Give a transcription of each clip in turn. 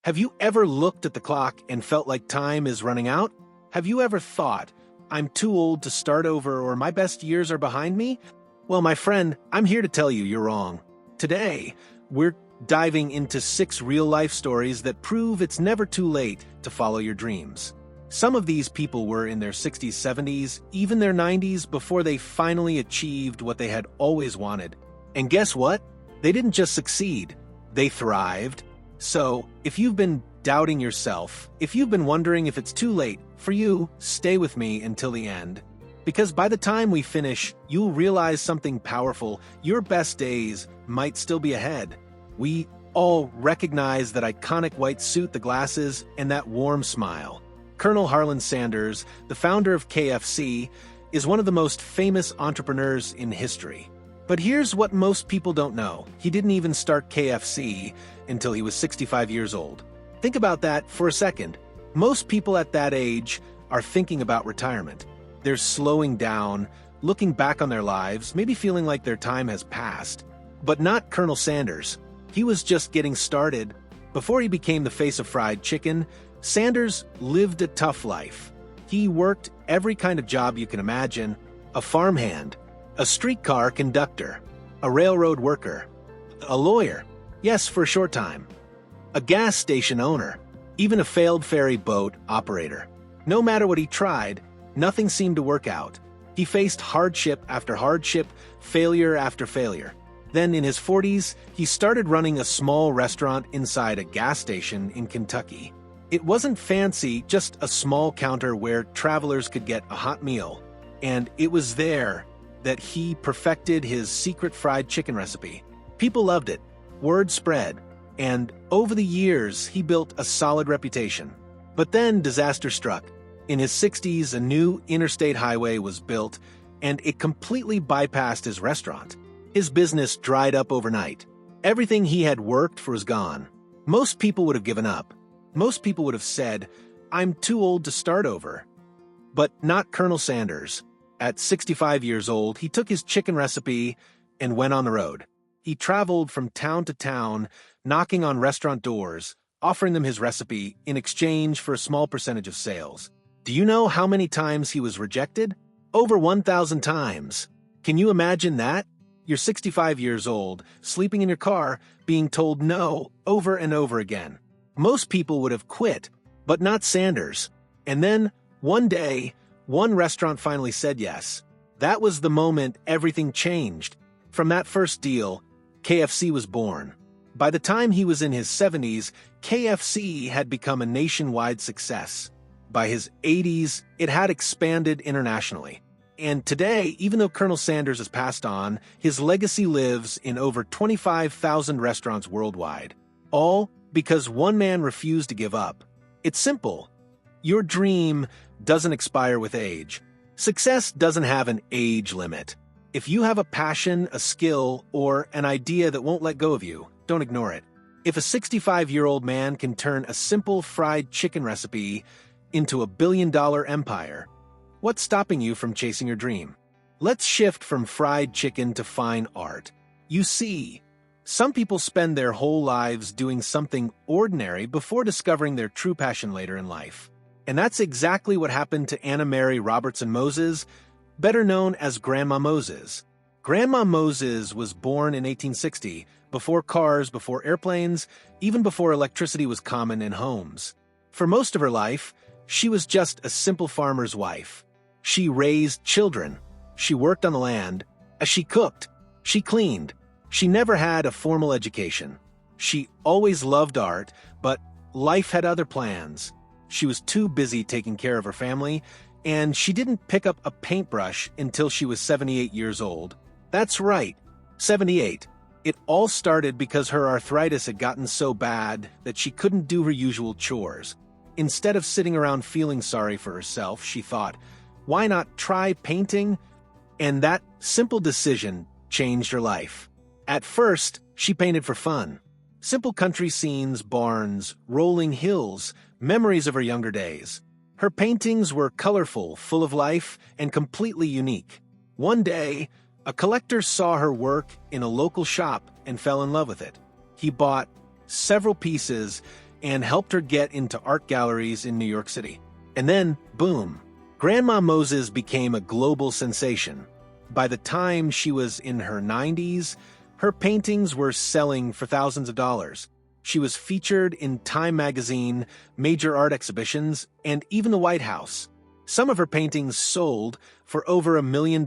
Have you ever looked at the clock and felt like time is running out? Have you ever thought, I'm too old to start over or my best years are behind me? Well, my friend, I'm here to tell you you're wrong. Today, we're diving into 6 real-life stories that prove it's never too late to follow your dreams. Some of these people were in their 60s, 70s, even their 90s before they finally achieved what they had always wanted. And guess what? They didn't just succeed, they thrived. So, if you've been doubting yourself, if you've been wondering if it's too late for you, stay with me until the end. Because by the time we finish, you'll realize something powerful. Your best days might still be ahead. We all recognize that iconic white suit, the glasses, and that warm smile. Colonel Harlan Sanders, the founder of KFC, is one of the most famous entrepreneurs in history. But here's what most people don't know. He didn't even start KFC until he was 65 years old. Think about that for a second. Most people at that age are thinking about retirement. They're slowing down, looking back on their lives, maybe feeling like their time has passed. But not Colonel Sanders. He was just getting started. Before he became the face of fried chicken, Sanders lived a tough life. He worked every kind of job you can imagine: a farmhand, a streetcar conductor, a railroad worker, a lawyer, yes, for a short time, a gas station owner, even a failed ferry boat operator. No matter what he tried, nothing seemed to work out. He faced hardship after hardship, failure after failure. Then in his 40s, he started running a small restaurant inside a gas station in Kentucky. It wasn't fancy, just a small counter where travelers could get a hot meal. And it was there that he perfected his secret fried chicken recipe. People loved it, word spread, and over the years he built a solid reputation. But then disaster struck. In his 60s, a new interstate highway was built, and it completely bypassed his restaurant. His business dried up overnight. Everything he had worked for was gone. Most people would have given up. Most people would have said, I'm too old to start over. But not Colonel Sanders. At 65 years old, he took his chicken recipe and went on the road. He traveled from town to town, knocking on restaurant doors, offering them his recipe in exchange for a small percentage of sales. Do you know how many times he was rejected? Over 1,000 times. Can you imagine that? You're 65 years old, sleeping in your car, being told no over and over again. Most people would have quit, but not Sanders. And then, one day, one restaurant finally said yes. That was the moment everything changed. From that first deal, KFC was born. By the time he was in his 70s, KFC had become a nationwide success. By his 80s, it had expanded internationally. And today, even though Colonel Sanders has passed on, his legacy lives in over 25,000 restaurants worldwide. All because one man refused to give up. It's simple. Your dream doesn't expire with age. Success doesn't have an age limit. If you have a passion, a skill, or an idea that won't let go of you, don't ignore it. If a 65-year-old man can turn a simple fried chicken recipe into a billion-dollar empire, what's stopping you from chasing your dream? Let's shift from fried chicken to fine art. You see, some people spend their whole lives doing something ordinary before discovering their true passion later in life. And that's exactly what happened to Anna Mary Robertson Moses, better known as Grandma Moses. Grandma Moses was born in 1860, before cars, before airplanes, even before electricity was common in homes. For most of her life, she was just a simple farmer's wife. She raised children. She worked on the land. She cooked. She cleaned. She never had a formal education. She always loved art, but life had other plans. She was too busy taking care of her family, and she didn't pick up a paintbrush until she was 78 years old. That's right, 78. It all started because her arthritis had gotten so bad that she couldn't do her usual chores. Instead of sitting around feeling sorry for herself, she thought, why not try painting? And that simple decision changed her life. At first, she painted for fun. Simple country scenes, barns, rolling hills, memories of her younger days. Her paintings were colorful, full of life, and completely unique. One day, a collector saw her work in a local shop and fell in love with it. He bought several pieces and helped her get into art galleries in New York City. And then, boom, Grandma Moses became a global sensation. By the time she was in her 90s, her paintings were selling for thousands of dollars. She was featured in Time magazine, major art exhibitions, and even the White House. Some of her paintings sold for over $1 million,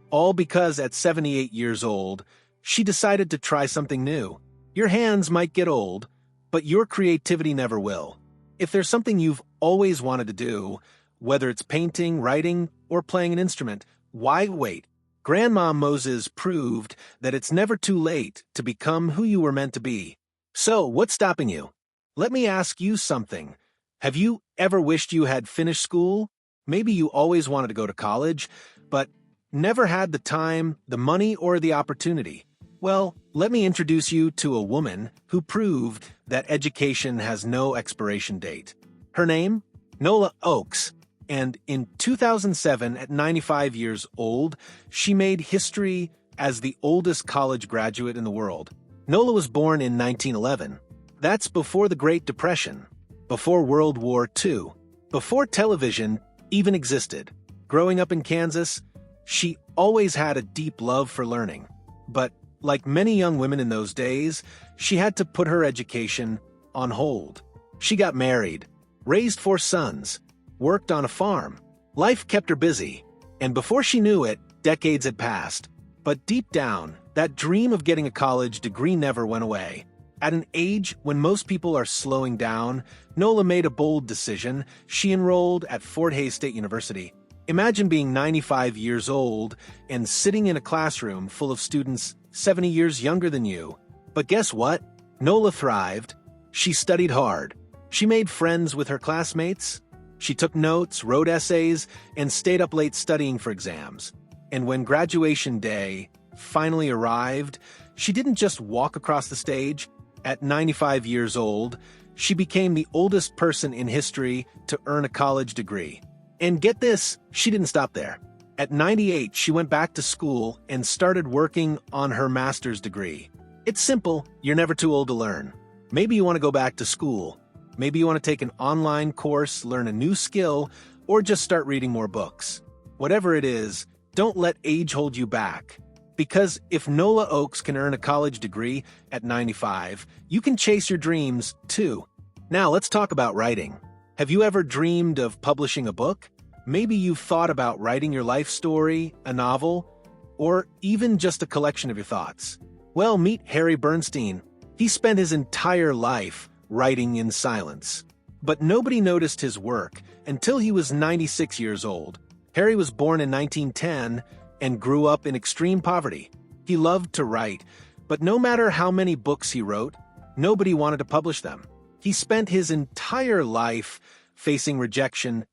all because at 78 years old, she decided to try something new. Your hands might get old, but your creativity never will. If there's something you've always wanted to do, whether it's painting, writing, or playing an instrument, why wait? Grandma Moses proved that it's never too late to become who you were meant to be. So, what's stopping you? Let me ask you something. Have you ever wished you had finished school? Maybe you always wanted to go to college, but never had the time, the money, or the opportunity. Well, let me introduce you to a woman who proved that education has no expiration date. Her name? Nola Ochs. And in 2007, at 95 years old, she made history as the oldest college graduate in the world. Nola was born in 1911. That's before the Great Depression, before World War II, before television even existed. Growing up in Kansas, she always had a deep love for learning. But like many young women in those days, she had to put her education on hold. She got married, raised 4 sons, worked on a farm. Life kept her busy, and before she knew it, decades had passed. But deep down, that dream of getting a college degree never went away. At an age when most people are slowing down, Nola made a bold decision. She enrolled at Fort Hays State University. Imagine being 95 years old and sitting in a classroom full of students 70 years younger than you. But guess what? Nola thrived. She studied hard. She made friends with her classmates. She took notes, wrote essays, and stayed up late studying for exams. And when graduation day finally arrived, she didn't just walk across the stage. At 95 years old, she became the oldest person in history to earn a college degree. And get this, she didn't stop there. At 98, she went back to school and started working on her master's degree. It's simple, you're never too old to learn. Maybe you want to go back to school. Maybe you want to take an online course, learn a new skill, or just start reading more books. Whatever it is, don't let age hold you back. Because if Nola Ochs can earn a college degree at 95, you can chase your dreams too. Now let's talk about writing. Have you ever dreamed of publishing a book? Maybe you've thought about writing your life story, a novel, or even just a collection of your thoughts. Well, meet Harry Bernstein. He spent his entire life writing in silence. But nobody noticed his work until he was 96 years old. Harry was born in 1910 and grew up in extreme poverty. He loved to write, but no matter how many books he wrote, nobody wanted to publish them. He spent his entire life facing rejection.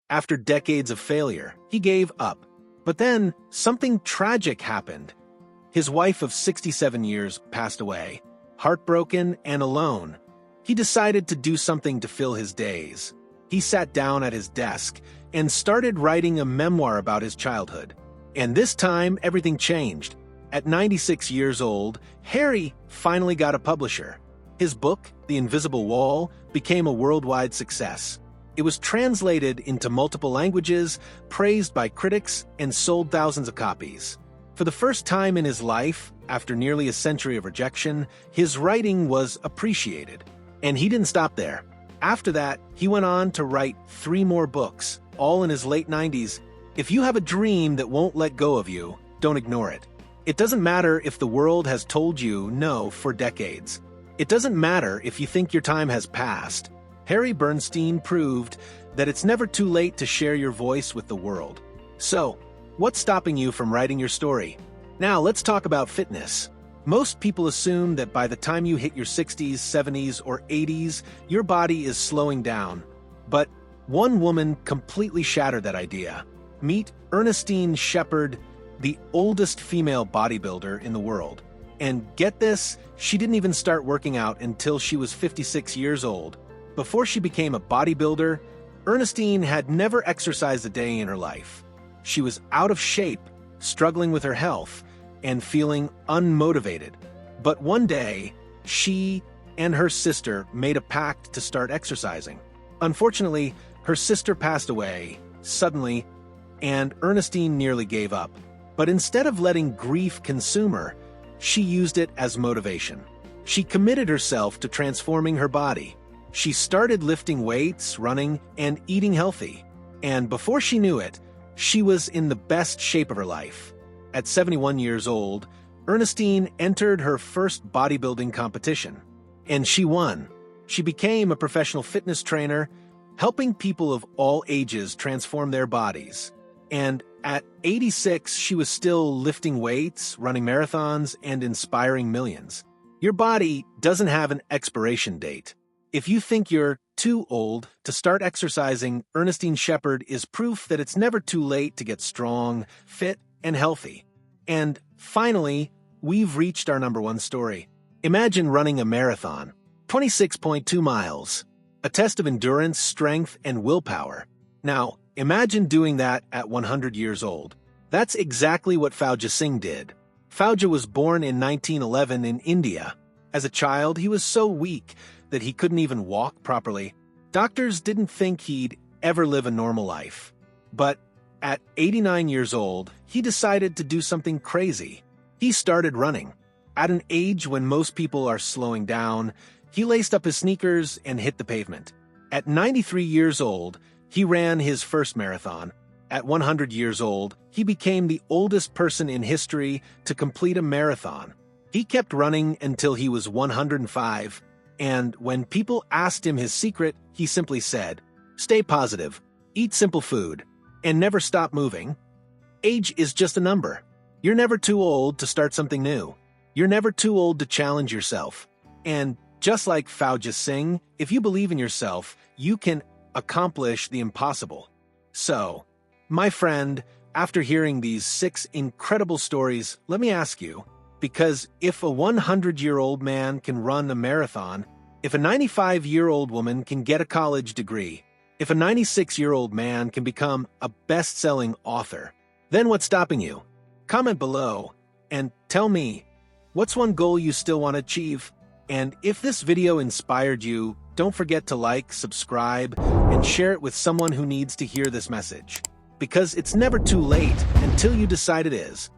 After decades of failure, he gave up. But then, something tragic happened. His wife of 67 years passed away. Heartbroken and alone, he decided to do something to fill his days. He sat down at his desk and started writing a memoir about his childhood. And this time, everything changed. At 96 years old, Harry finally got a publisher. His book, The Invisible Wall, became a worldwide success. It was translated into multiple languages, praised by critics, and sold thousands of copies. For the first time in his life, after nearly a century of rejection, his writing was appreciated. And he didn't stop there. After that, he went on to write 3 more books, all in his late 90s. If you have a dream that won't let go of you, don't ignore it. It doesn't matter if the world has told you no for decades. It doesn't matter if you think your time has passed. Harry Bernstein proved that it's never too late to share your voice with the world. So, what's stopping you from writing your story? Now, let's talk about fitness. Most people assume that by the time you hit your 60s, 70s, or 80s, your body is slowing down. But one woman completely shattered that idea. Meet Ernestine Shepherd, the oldest female bodybuilder in the world. And get this, she didn't even start working out until she was 56 years old. Before she became a bodybuilder, Ernestine had never exercised a day in her life. She was out of shape, struggling with her health, and feeling unmotivated. But one day, she and her sister made a pact to start exercising. Unfortunately, her sister passed away suddenly, and Ernestine nearly gave up. But instead of letting grief consume her, she used it as motivation. She committed herself to transforming her body. She started lifting weights, running, and eating healthy. And before she knew it, she was in the best shape of her life. At 71 years old, Ernestine entered her first bodybuilding competition, and she won. She became a professional fitness trainer, helping people of all ages transform their bodies. And at 86, she was still lifting weights, running marathons, and inspiring millions. Your body doesn't have an expiration date. If you think you're too old to start exercising, Ernestine Shepherd is proof that it's never too late to get strong, fit, and healthy. And finally, we've reached our number one story. Imagine running a marathon, 26.2 miles, a test of endurance, strength, and willpower. Now, imagine doing that at 100 years old. That's exactly what Fauja Singh did. Fauja was born in 1911 in India. As a child, he was so weak that he couldn't even walk properly. Doctors didn't think he'd ever live a normal life. But at 89 years old, he decided to do something crazy. He started running. At an age when most people are slowing down, he laced up his sneakers and hit the pavement. At 93 years old, he ran his first marathon. At 100 years old, he became the oldest person in history to complete a marathon. He kept running until he was 105, and when people asked him his secret, he simply said, "Stay positive, eat simple food, and never stop moving." Age is just a number. You're never too old to start something new. You're never too old to challenge yourself. And just like Fauja Singh, if you believe in yourself, you can accomplish the impossible. So, my friend, after hearing these 6 incredible stories, let me ask you, because if a 100-year-old man can run a marathon, if a 95-year-old woman can get a college degree, if a 96-year-old man can become a best-selling author, then what's stopping you? Comment below and tell me, what's one goal you still want to achieve? And if this video inspired you, don't forget to like, subscribe, and share it with someone who needs to hear this message. Because it's never too late until you decide it is.